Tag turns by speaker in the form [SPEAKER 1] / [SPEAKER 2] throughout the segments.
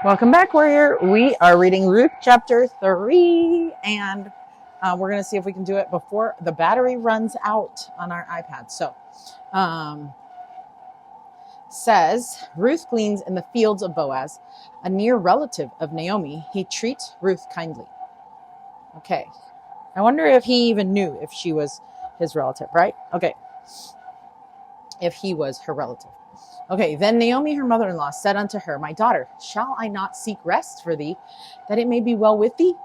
[SPEAKER 1] Welcome back, Warrior. We are reading Ruth chapter 3, and we're going to see if we can do it before the battery runs out on our iPad. So, says, Ruth gleans in the fields of Boaz, a near relative of Naomi. He treats Ruth kindly. Okay. I wonder if he even knew if she was his relative, right? Okay. If he was her relative. Okay, then Naomi, her mother-in-law, said unto her, My daughter, shall I not seek rest for thee, that it may be well with thee?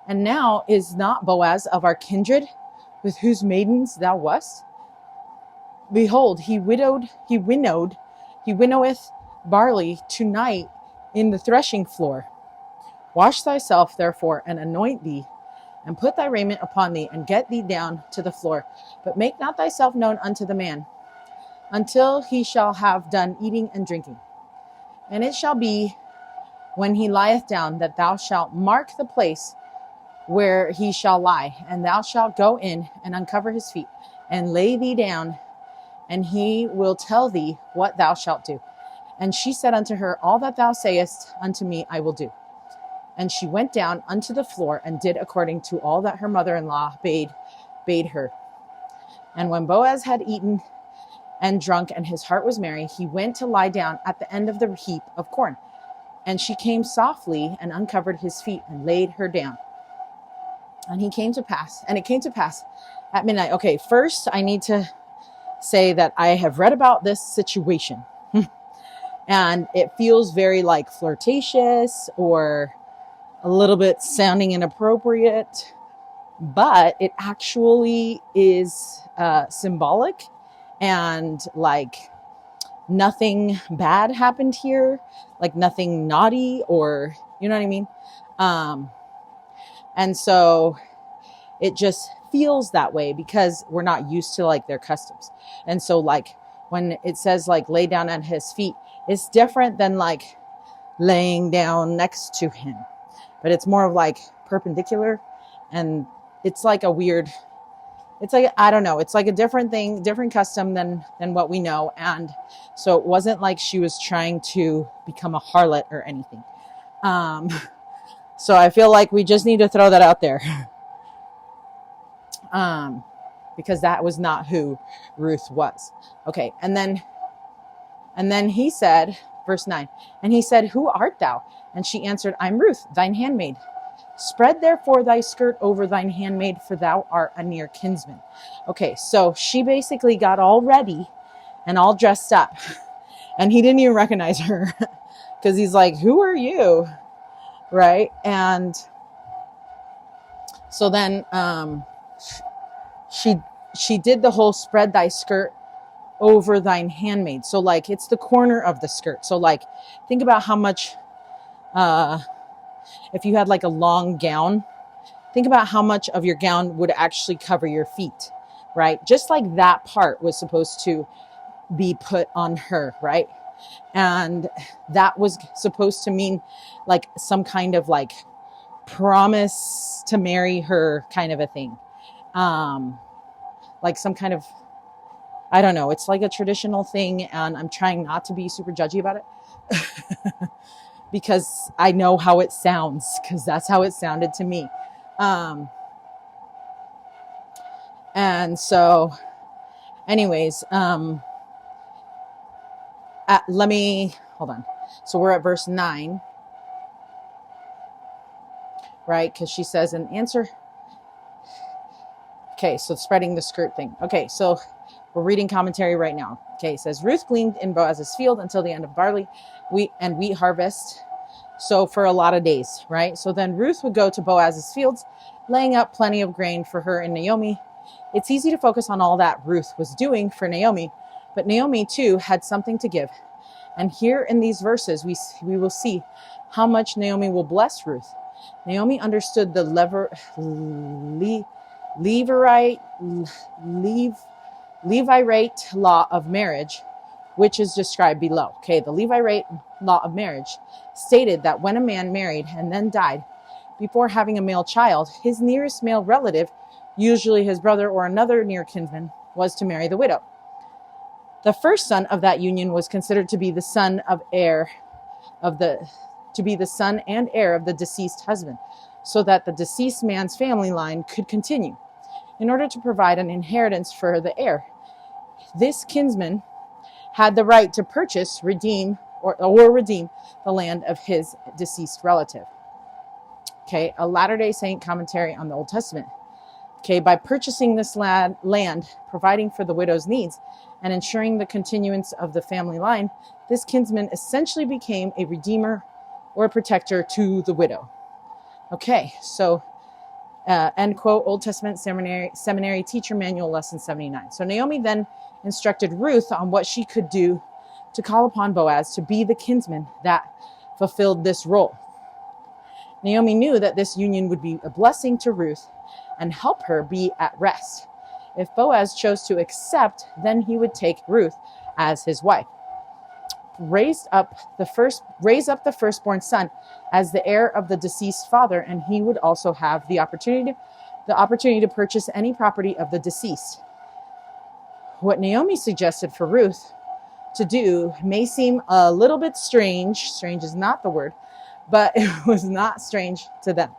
[SPEAKER 1] And now is not Boaz of our kindred, with whose maidens thou wast? Behold, he winnoweth barley tonight in the threshing floor. Wash thyself, therefore, and anoint thee, and put thy raiment upon thee, and get thee down to the floor. But make not thyself known unto the man, until he shall have done eating and drinking. And it shall be, when he lieth down, that thou shalt mark the place where he shall lie, and thou shalt go in and uncover his feet, and lay thee down, and he will tell thee what thou shalt do. And she said unto her, All that thou sayest unto me I will do. And she went down unto the floor, and did according to all that her mother-in-law bade her. And when Boaz had eaten and drunk, and his heart was merry, he went to lie down at the end of the heap of corn. And she came softly and uncovered his feet and laid her down. And it came to pass at midnight. Okay, first I need to say that I have read about this situation. And it feels very like flirtatious or a little bit sounding inappropriate, but it actually is symbolic. And like nothing bad happened here, like nothing naughty, or you know what I mean? And so it just feels that way because we're not used to like their customs. And so like when it says like lay down at his feet, it's different than like laying down next to him, but it's more of like perpendicular, and it's like a weird, it's like, I don't know, it's like a different thing, different custom than what we know. And so it wasn't like she was trying to become a harlot or anything. So I feel like we just need to throw that out there. Because that was not who Ruth was. Okay. And then he said, verse 9, and he said, Who art thou? And she answered, I'm Ruth, thine handmaid. Spread therefore thy skirt over thine handmaid, for thou art a near kinsman. Okay, so she basically got all ready and all dressed up. And he didn't even recognize her because he's like, who are you? Right? And so then she did the whole spread thy skirt over thine handmaid. So like it's the corner of the skirt. So like think about how much if you had like a long gown, think about how much of your gown would actually cover your feet, right? Just like that part was supposed to be put on her, right? And that was supposed to mean like some kind of like promise to marry her kind of a thing. Like some kind of, I don't know, it's like a traditional thing, and I'm trying not to be super judgy about it. Because I know how it sounds, because that's how it sounded to me. And so anyways, let me, hold on. So we're at verse 9, right? Because she says an answer. Okay, so spreading the skirt thing. Okay, so we're reading commentary right now. Okay, it says, Ruth gleaned in Boaz's field until the end of barley wheat harvest. So for a lot of days, right? So then Ruth would go to Boaz's fields, laying up plenty of grain for her and Naomi. It's easy to focus on all that Ruth was doing for Naomi, but Naomi too had something to give. And here in these verses, we will see how much Naomi will bless Ruth. Naomi understood the Levirate law of marriage, which is described below. Okay, the Levirate law of marriage stated that when a man married and then died before having a male child, his nearest male relative, usually his brother or another near kinsman, was to marry the widow. The first son of that union was considered to be the son of heir of the to be the son and heir of the deceased husband, so that the deceased man's family line could continue, in order to provide an inheritance for the heir. This kinsman had the right to purchase, redeem, or redeem the land of his deceased relative. Okay, a Latter-day Saint commentary on the Old Testament. Okay, by purchasing this land, providing for the widow's needs, and ensuring the continuance of the family line, this kinsman essentially became a redeemer or a protector to the widow. Okay, so end quote, Old Testament Seminary Teacher Manual, Lesson 79. So Naomi then instructed Ruth on what she could do to call upon Boaz to be the kinsman that fulfilled this role. Naomi knew that this union would be a blessing to Ruth and help her be at rest. If Boaz chose to accept, then he would take Ruth as his wife. Raise up the firstborn son as the heir of the deceased father, and he would also have the opportunity to purchase any property of the deceased. What Naomi suggested for Ruth to do may seem a little bit strange. Strange is not the word, but it was not strange to them.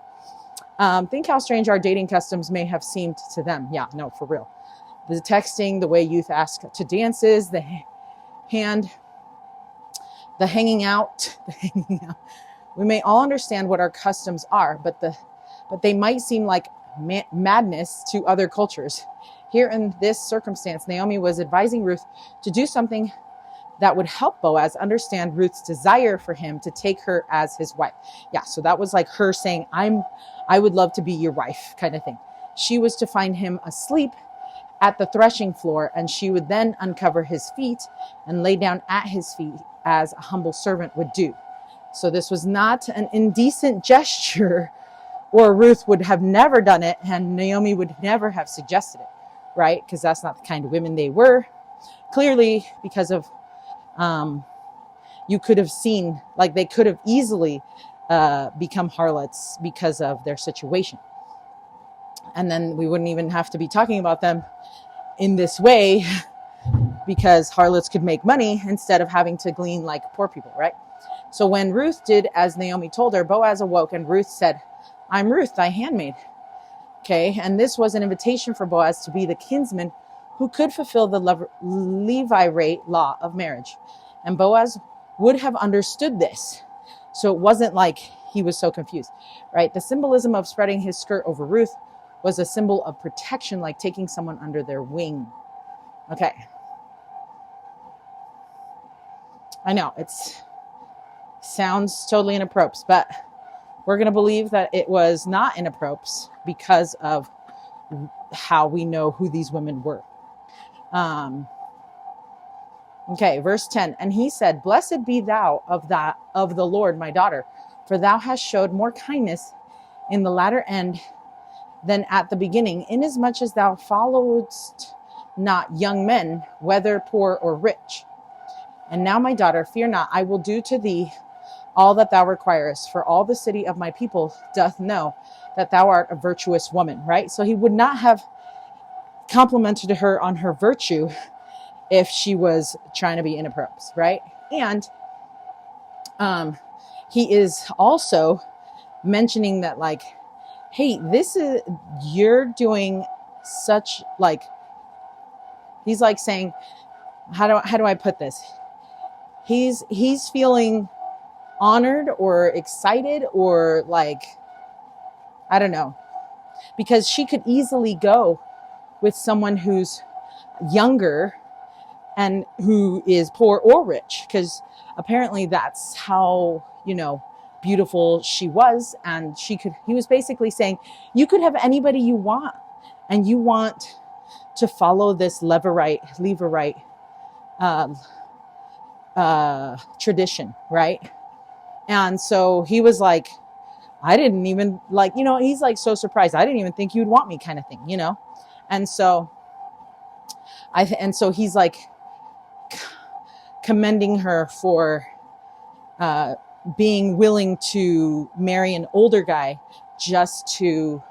[SPEAKER 1] Think how strange our dating customs may have seemed to them. Yeah, no, for real. The texting, the way youth ask to dances, the hanging out. We may all understand what our customs are, but they might seem like madness to other cultures. Here in this circumstance, Naomi was advising Ruth to do something that would help Boaz understand Ruth's desire for him to take her as his wife. Yeah, so that was like her saying, I would love to be your wife, kind of thing. She was to find him asleep at the threshing floor, and she would then uncover his feet and lay down at his feet as a humble servant would do. So this was not an indecent gesture, or Ruth would have never done it, and Naomi would never have suggested it, right? Because that's not the kind of women they were. Clearly, because of you could have seen, like, they could have easily become harlots because of their situation. And then we wouldn't even have to be talking about them in this way, because harlots could make money instead of having to glean like poor people, right? So when Ruth did as Naomi told her, Boaz awoke, and Ruth said, "I'm Ruth, thy handmaid." Okay, and this was an invitation for Boaz to be the kinsman who could fulfill the Levirate law of marriage. And Boaz would have understood this. So it wasn't like he was so confused, right? The symbolism of spreading his skirt over Ruth was a symbol of protection, like taking someone under their wing. Okay. I know it sounds totally inappropriate, but we're going to believe that it was not inappropriate because of how we know who these women were. Okay, verse 10. And he said, "Blessed be thou of the Lord, my daughter, for thou hast showed more kindness in the latter end than at the beginning, inasmuch as thou followedst not young men, whether poor or rich. And now, my daughter, fear not, I will do to thee all that thou requirest, for all the city of my people doth know that thou art a virtuous woman," right? So he would not have complimented her on her virtue if she was trying to be inappropriate, right? And he is also mentioning that, like, hey, you're doing such, like, he's like saying, how do I put this? He's feeling honored or excited, or like, I don't know, because she could easily go with someone who's younger and who is poor or rich, because apparently that's how, beautiful she was. And he was basically saying, you could have anybody you want, and you want to follow this Levirate tradition, right? And so he was like, I didn't even, like, he's like so surprised. I didn't even think you'd want me, kind of thing, And so he's like commending her for being willing to marry an older guy just to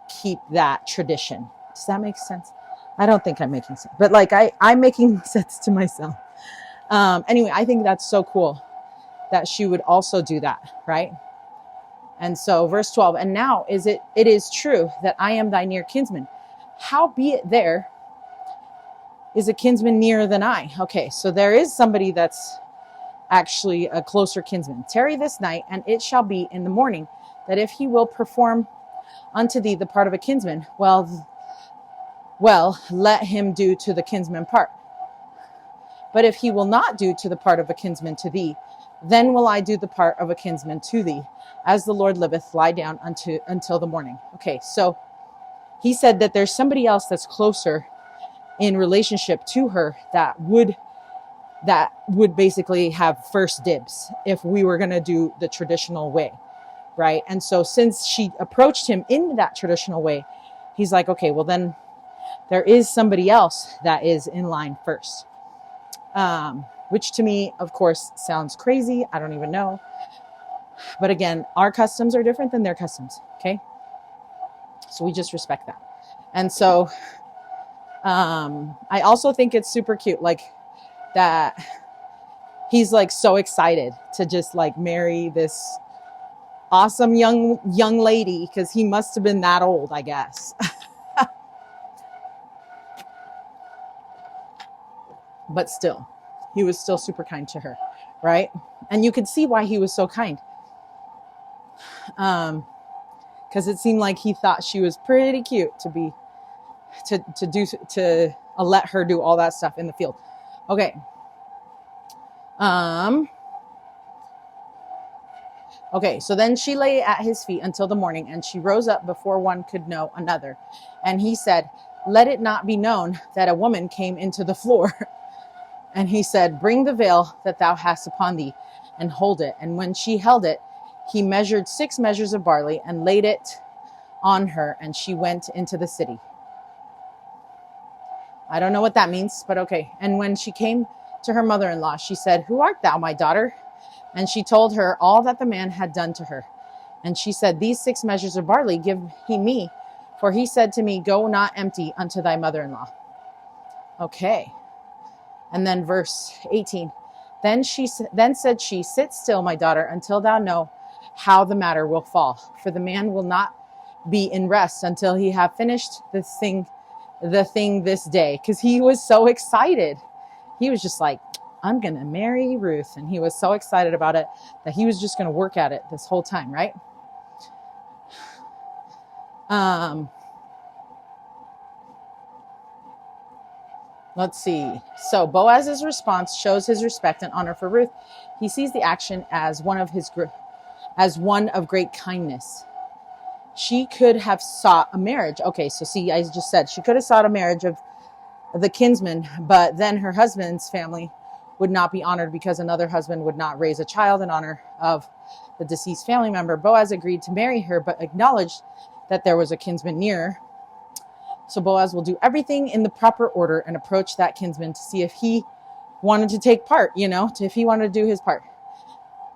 [SPEAKER 1] keep that tradition. Does that make sense? I don't think I'm making sense, but like I'm making sense to myself. Anyway, I think that's so cool that she would also do that, right? And so verse 12, and now it is true that I am thy near kinsman. Howbeit there is a kinsman nearer than I. Okay, so there is somebody that's actually a closer kinsman. Tarry this night, and it shall be in the morning that if he will perform unto thee the part of a kinsman, well, let him do to the kinsman part. But if he will not do to the part of a kinsman to thee, then will I do the part of a kinsman to thee. As the Lord liveth, lie down until the morning. Okay, so he said that there's somebody else that's closer in relationship to her that would basically have first dibs if we were going to do the traditional way, right? And so since she approached him in that traditional way, he's like, okay, well then there is somebody else that is in line first. Which to me, of course, sounds crazy. I don't even know. But again, our customs are different than their customs, okay? So we just respect that. And so I also think it's super cute, like that he's like so excited to just like marry this awesome young lady, because he must have been that old, I guess. But still, he was still super kind to her, right? And you could see why he was so kind. Because it seemed like he thought she was pretty cute to let her do all that stuff in the field. Okay. Okay, so then she lay at his feet until the morning, and she rose up before one could know another. And he said, let it not be known that a woman came into the floor. And he said, bring the veil that thou hast upon thee, and hold it. And when she held it, he measured 6 measures of barley, and laid it on her, and she went into the city. I don't know what that means, but okay. And when she came to her mother-in-law, she said, who art thou, my daughter? And she told her all that the man had done to her. And she said, these 6 measures of barley give he me, for he said to me, go not empty unto thy mother-in-law. Okay. And then verse 18, then said she, sit still, my daughter, until thou know how the matter will fall. For the man will not be in rest until he have finished the thing this day. Because he was so excited. He was just like, I'm going to marry Ruth. And he was so excited about it that he was just going to work at it this whole time, right? Let's see. So Boaz's response shows his respect and honor for Ruth. He sees the action as one of great kindness. She could have sought a marriage. Okay, so see, I just said she could have sought a marriage of the kinsman, but then her husband's family would not be honored because another husband would not raise a child in honor of the deceased family member. Boaz agreed to marry her, but acknowledged that there was a kinsman near. So Boaz will do everything in the proper order and approach that kinsman to see if he wanted to take part, if he wanted to do his part.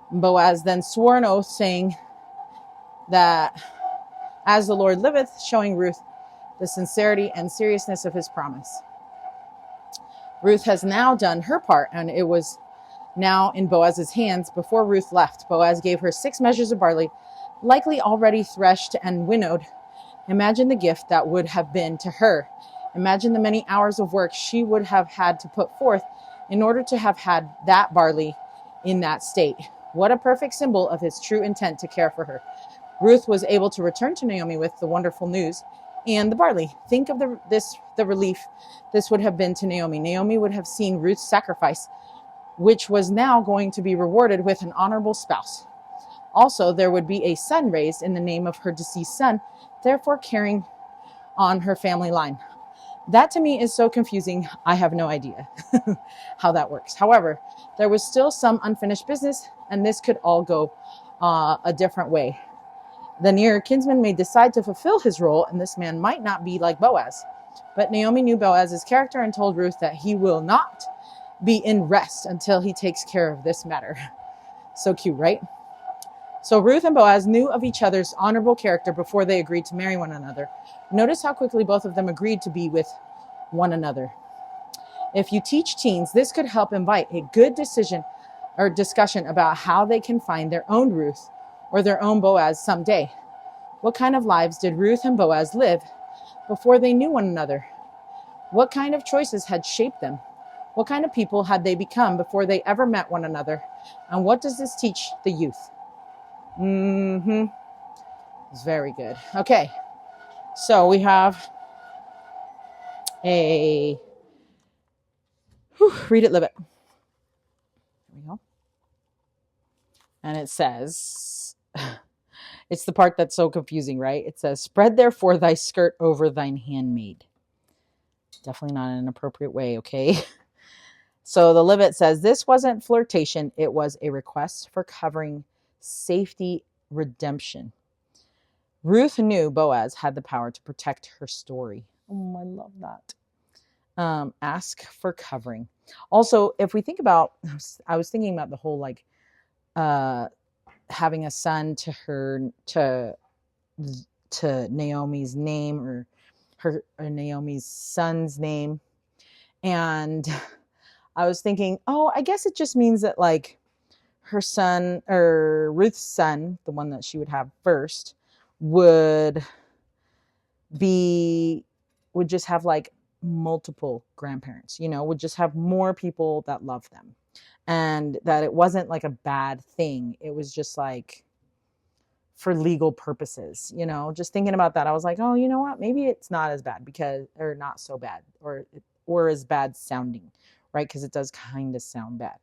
[SPEAKER 1] Boaz then swore an oath saying that as the Lord liveth, showing Ruth the sincerity and seriousness of his promise. Ruth has now done her part, and it was now in Boaz's hands. Before Ruth left, Boaz gave her 6 measures of barley, likely already threshed and winnowed. Imagine the gift that would have been to her. Imagine the many hours of work she would have had to put forth in order to have had that barley in that state. What a perfect symbol of his true intent to care for her. Ruth was able to return to Naomi with the wonderful news and the barley. Think of the relief this would have been to Naomi. Naomi would have seen Ruth's sacrifice, which was now going to be rewarded with an honorable spouse. Also, there would be a son raised in the name of her deceased son, therefore carrying on her family line. That to me is so confusing. I have no idea how that works. However, there was still some unfinished business, and this could all go a different way. The near kinsman may decide to fulfill his role, and this man might not be like Boaz. But Naomi knew Boaz's character and told Ruth that he will not be in rest until he takes care of this matter. So cute, right? So Ruth and Boaz knew of each other's honorable character before they agreed to marry one another. Notice how quickly both of them agreed to be with one another. If you teach teens, this could help invite a good decision or discussion about how they can find their own Ruth or their own Boaz someday. What kind of lives did Ruth and Boaz live before they knew one another? What kind of choices had shaped them? What kind of people had they become before they ever met one another? And what does this teach the youth? It's very good. Okay, so we have a, read it, live it. There we go. And it says, it's the part that's so confusing, right? It says, spread therefore thy skirt over thine handmaid. Definitely not in an appropriate way, okay? So the Livet says, this wasn't flirtation. It was a request for covering, safety, redemption. Ruth knew Boaz had the power to protect her story. Oh, I love that. Ask for covering. Also, if we think about, I was thinking about the whole like having a son to Naomi's name, or Naomi's son's name. And I was thinking, oh, I guess it just means that like her son, or Ruth's son, the one that she would have first, would just have like multiple grandparents, would just have more people that love them. And that it wasn't like a bad thing. It was just like for legal purposes, just thinking about that. I was like, oh, you know what? Maybe it's not as bad or not so bad, or as bad sounding, right? Because it does kind of sound bad.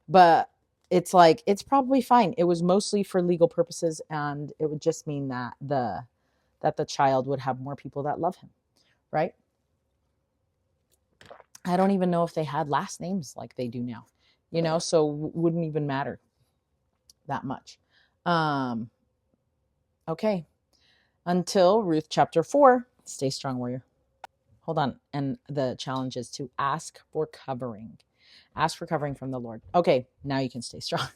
[SPEAKER 1] But it's like, it's probably fine. It was mostly for legal purposes, and it would just mean that the child would have more people that love him, right? I don't even know if they had last names like they do now, so wouldn't even matter that much. Okay. Until Ruth chapter 4. Stay strong, warrior. Hold on. And the challenge is to ask for covering. Ask for covering from the Lord. Okay, now you can stay strong.